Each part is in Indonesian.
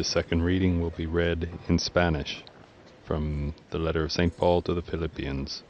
The second reading will be read in Spanish from the letter of St. Paul to the Philippians.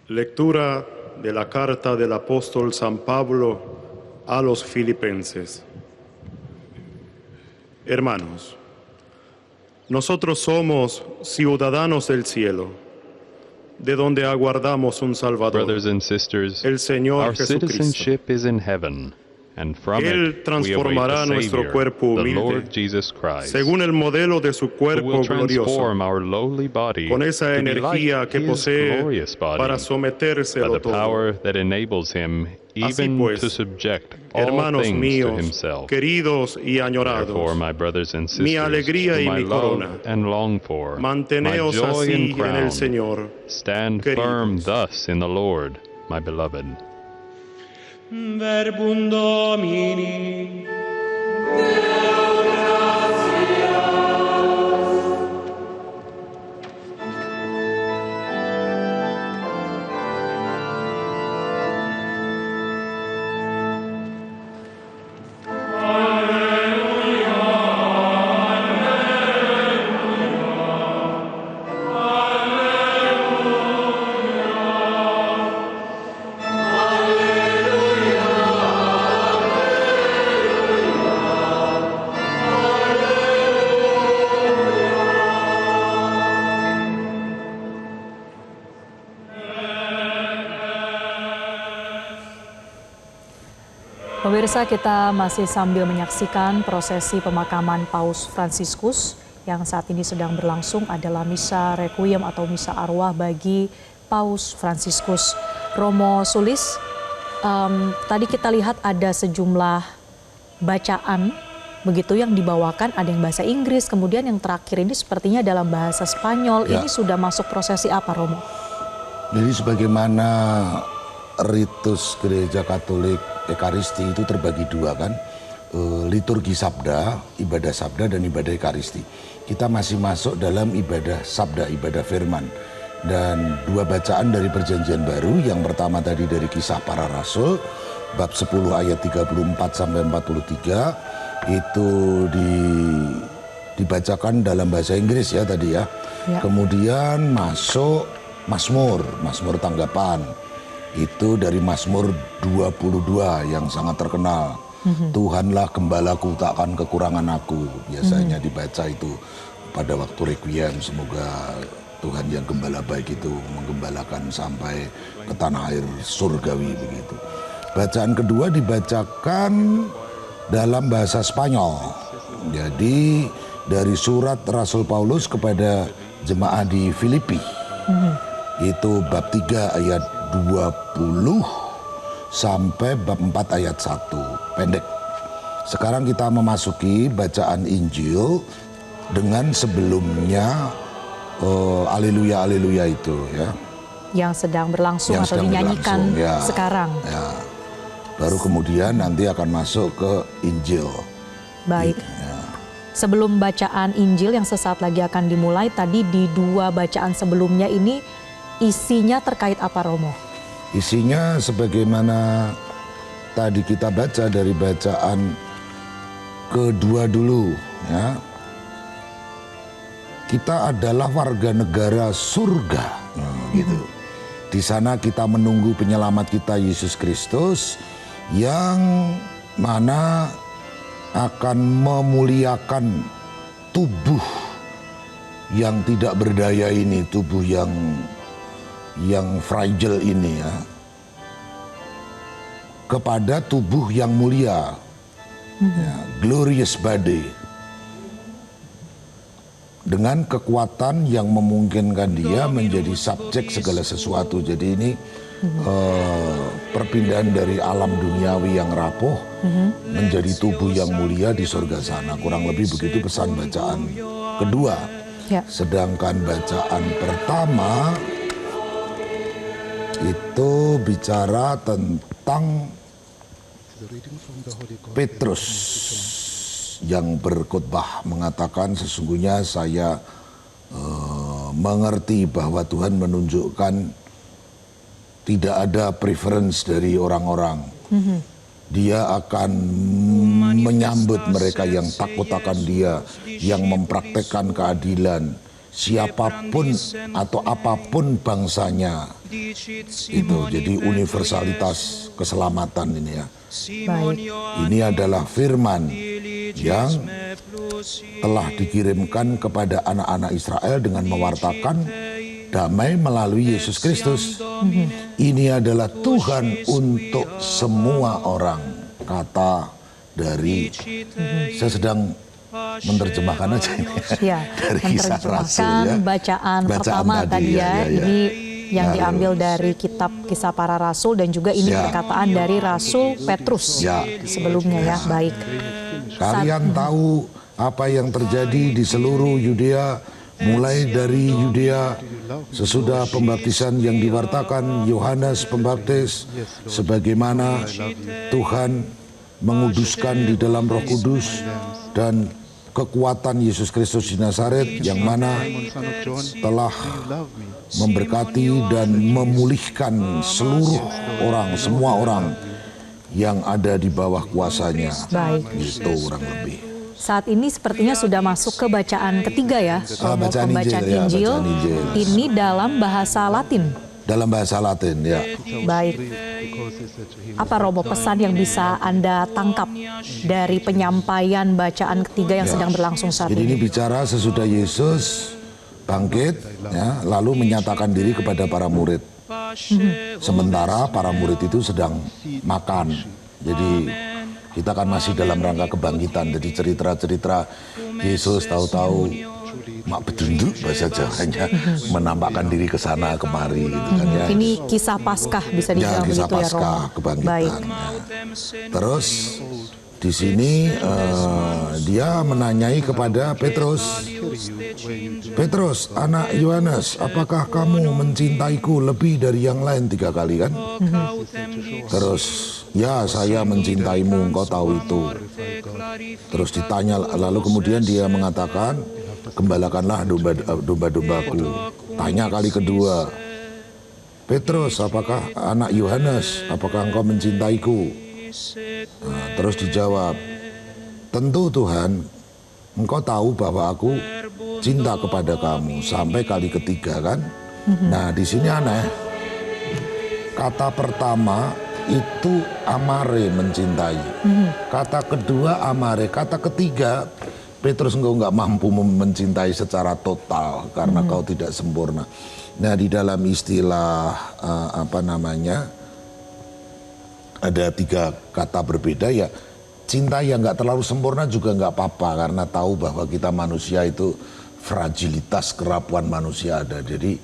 Lectura de la carta del apóstol San Pablo a los Filipenses. Hermanos, nosotros somos ciudadanos del cielo, de donde aguardamos un Salvador, Brothers and sisters, el Señor our Jesucristo. citizenship is in heaven, and from Él it we transformará await the nuestro Savior, cuerpo the humilde, Lord Jesus Christ, según el modelo de su who cuerpo will glorioso, transform our lowly body con esa to be energía like que His posee glorious body, para someterse by a lo the todo. power that enables Him even pues, to subject all Hermanos things to míos, Himself. queridos y añorados, Therefore, my brothers and mi sisters, alegría y whom I mi love corona, and long for, my manteneos joy así and en el crown, Señor, stand queridos. firm thus in the Lord, my beloved. Verbum Domini. Pemirsa, kita masih sambil menyaksikan prosesi pemakaman Paus Fransiskus yang saat ini sedang berlangsung adalah misa requiem atau misa arwah bagi Paus Fransiskus. Romo Sulis, tadi kita lihat ada sejumlah bacaan begitu yang dibawakan, ada yang bahasa Inggris, kemudian yang terakhir ini sepertinya dalam bahasa Spanyol. Ya. Ini sudah masuk prosesi apa, Romo? Jadi sebagaimana ritus gereja Katolik Ekaristi itu terbagi dua kan, liturgi sabda, ibadah sabda dan ibadah Ekaristi. Kita masih masuk dalam ibadah sabda, ibadah firman. Dan dua bacaan dari perjanjian baru, yang pertama tadi dari Kisah Para Rasul, bab 10 ayat 34 sampai 43, itu dibacakan dalam bahasa Inggris ya tadi ya. Kemudian masuk Mazmur tanggapan. Itu dari Mazmur 22 yang sangat terkenal. Tuhanlah gembalaku, takkan kekurangan aku. Biasanya dibaca itu pada waktu requiem. Semoga Tuhan yang gembala baik itu menggembalakan sampai ke tanah air surgawi begitu. Bacaan kedua dibacakan dalam bahasa Spanyol. Jadi dari surat Rasul Paulus kepada jemaah di Filipi. Itu bab 3 ayat 20 sampai bab 4 ayat 1, pendek. Sekarang kita memasuki bacaan Injil dengan sebelumnya Haleluya Haleluya itu ya. Yang sedang berlangsung Yang atau sedang dinyanyikan berlangsung, ya, sekarang. Ya. Baru kemudian nanti akan masuk ke Injil. Baik. Ya. Sebelum bacaan Injil yang sesaat lagi akan dimulai, tadi di dua bacaan sebelumnya ini isinya terkait apa, Romo? Isinya sebagaimana tadi kita baca dari bacaan kedua dulu ya. Kita adalah warga negara surga gitu. Di sana kita menunggu penyelamat kita Yesus Kristus yang mana akan memuliakan tubuh yang tidak berdaya ini, tubuh yang fragile ini ya, kepada tubuh yang mulia, ya, glorious body, dengan kekuatan yang memungkinkan dia menjadi subjek segala sesuatu. Jadi ini perpindahan dari alam duniawi yang rapuh menjadi tubuh yang mulia di surga sana. Kurang lebih begitu pesan bacaan kedua. Ya. Sedangkan bacaan pertama itu bicara tentang Petrus yang berkhotbah mengatakan, sesungguhnya saya mengerti bahwa Tuhan menunjukkan tidak ada preference dari orang-orang. Dia akan menyambut mereka yang takut akan Dia, yang mempraktekkan keadilan, siapapun atau apapun bangsanya. Itu jadi universalitas keselamatan ini ya. Baik. Ini adalah firman yang telah dikirimkan kepada anak-anak Israel dengan mewartakan damai melalui Yesus Kristus. Ini adalah Tuhan untuk semua orang. Kata dari saya sedang menerjemahkan aja ini Ya, dari Kisah Rasul ya. bacaan pertama tadi ya. Ini yang diambil dari kitab Kisah Para Rasul dan juga ini perkataan dari Rasul Petrus sebelumnya ya. Baik. Kalian tahu apa yang terjadi di seluruh Yudea, mulai dari Yudea sesudah pembaptisan yang diwartakan Yohanes Pembaptis, sebagaimana Tuhan menguduskan di dalam Roh Kudus dan kekuatan Yesus Kristus di Nazaret, yang mana telah memberkati dan memulihkan seluruh orang, semua orang yang ada di bawah kuasanya. Baik. Gitu kurang lebih. Saat ini sepertinya sudah masuk ke bacaan ketiga ya, Bacaan pembacaan Injil, ya, Injil. bacaan Injil. Ini dalam bahasa Latin. Dalam bahasa Latin ya. Baik. Apa Romo pesan yang bisa Anda tangkap dari penyampaian bacaan ketiga yang sedang berlangsung saat Jadi ini ini? bicara sesudah Yesus bangkit, ya, lalu menyatakan diri kepada para murid. Sementara para murid itu sedang makan. Jadi kita kan masih dalam rangka kebangkitan. Jadi cerita-cerita Yesus tahu-tahu mak bedunduk bahasa Jawanya menampakkan diri ke sana kemari gitu kan ya. Ini kisah Paskah bisa Ya, dibilang kisah begitu ya Paskah, Romo. kebangkitan. Baik. Ya. Terus di sini dia menanyai kepada Petrus, Petrus, anak Yohanes, apakah kamu mencintaiku lebih dari yang lain 3 kali kan? Terus, ya saya mencintaimu, engkau tahu itu. Terus ditanya, lalu kemudian dia mengatakan, gembalakanlah domba-dombaku. Tanya kali kedua, Petrus, apakah anak Yohanes, apakah engkau mencintaiku? Nah, terus dijawab, tentu Tuhan, engkau tahu bahwa aku cinta kepada kamu. Sampai kali ketiga kan. Nah di sini aneh, kata pertama itu amare, mencintai. Kata kedua amare, kata ketiga Petrus, engkau nggak mampu mencintai secara total karena kau tidak sempurna. Nah di dalam istilah ada 3 kata berbeda ya. Cinta yang nggak terlalu sempurna juga nggak apa-apa, karena tahu bahwa kita manusia itu fragilitas, kerapuan manusia ada. Jadi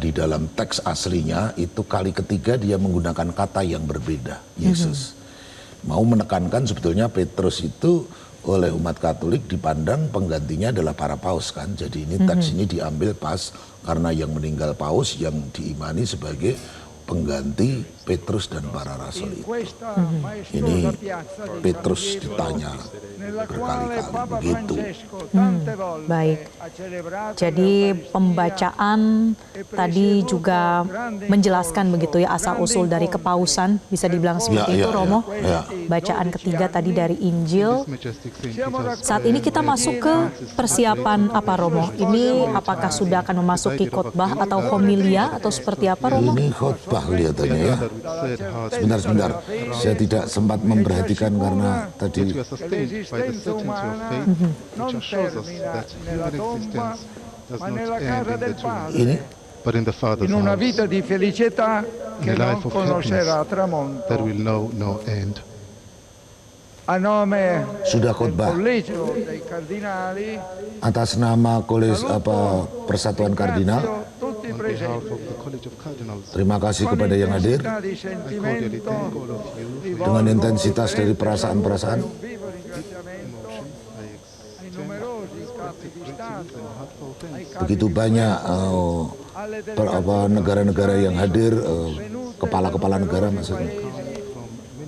di dalam teks aslinya itu kali ketiga dia menggunakan kata yang berbeda. Yesus mau menekankan sebetulnya Petrus itu oleh umat Katolik dipandang penggantinya adalah para paus kan. Jadi ini teks ini diambil pas karena yang meninggal paus yang diimani sebagai pengganti Petrus dan para rasul itu. Ini Petrus ditanya berkali-kali begitu. Baik. Jadi pembacaan tadi juga menjelaskan begitu ya asal-usul dari kepausan, bisa dibilang seperti itu Romo. Bacaan ketiga tadi dari Injil. Saat ini kita masuk ke persiapan apa Romo? Ini apakah sudah akan memasuki khotbah atau homilia atau seperti apa Romo? Ini khotbah kelihatannya ya. Sebentar. Saya tidak sempat memperhatikan karena tadi ini in una vita di felicità che non conoscerà tramonto. There will know no end. A nome sudah del khotbah collegio dei cardinali, atas nama Persatuan Kardinal. tutti On presenti. behalf of the College of Cardinals, Terima kasih kepada yang hadir Di I cordially sentimento thank all of you for your dengan intensitas dari perasaan-perasaan. un vivo ringraziamento ai numerosi capi di Stato, heartfelt thanks. ai capi Begitu banyak negara-negara yang hadir, kepala-kepala negara maksudnya,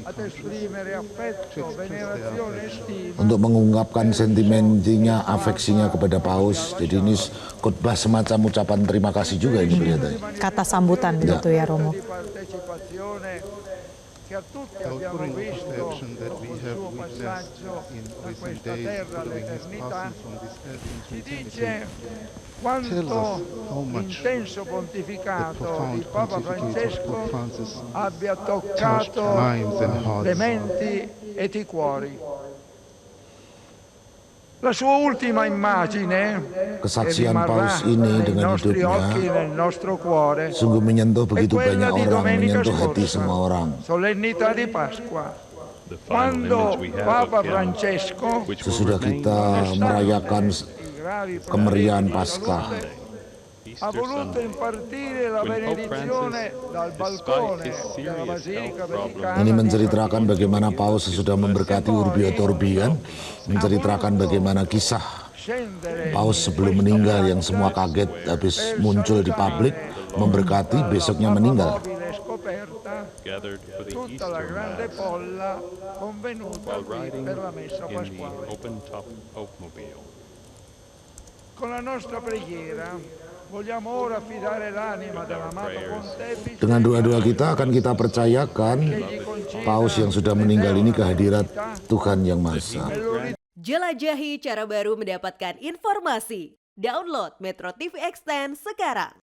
ad esprimere affetto, venerazione e stima untuk mengungkapkan sentimennya, afeksinya kepada paus. Jadi ini khotbah semacam ucapan terima kasih juga ini kelihatannya. Kata sambutan begitu ya Romo. di partecipazione che a tutti The abbiamo outpouring of visto affection that we il have suo witnessed passaggio in da recent questa days terra following his all'eternità, passing from this earth into ci eternity dice tells quanto us how much l'intenso the pontificato profound di Papa pontificate of Francesco Pope Francis abbia touched toccato minds and hearts. le menti ed i cuori. La sua ultima immagine, che Kesaksian rimarrà Paus ini nei dengan nostri occhi e hidupnya nel nostro cuore, sungguh menyentuh è begitu quella banyak di orang, domenica menyentuh hati scorsa, semua orang. solennità di Pasqua, The final quando image we have Papa of him, Francesco which will Sesudah remain kita merayakan i gravi kemeriahan problemi di Paskah, salute, ha Easter voluto Sunday, impartire la when Pope benedizione Francis, dal despite balcone his della serious Basilica health problems, Vaticana ini di menceritakan Vaticano, bagaimana Paus sesudah memberkati Urbi et Orbi kan, menceritakan bagaimana kisah scendere Paus sebelum meninggal yang semua kaget habis muncul di publik, memberkati, besoknya meninggal. mobile scoperta gathered for the tutta la Easter grande Mass folla convenuta while qui riding per la messa in the pasquale. open-top Popemobile. Con la nostra preghiera vogliamo ora affidare l'anima dell'amato pontefice Dengan doa-doa kita akan kita percayakan Paus yang sudah meninggal ini ke hadirat Tuhan Yang Maha Esa. Jelajahi cara baru mendapatkan informasi. Download Metro TV Extend sekarang.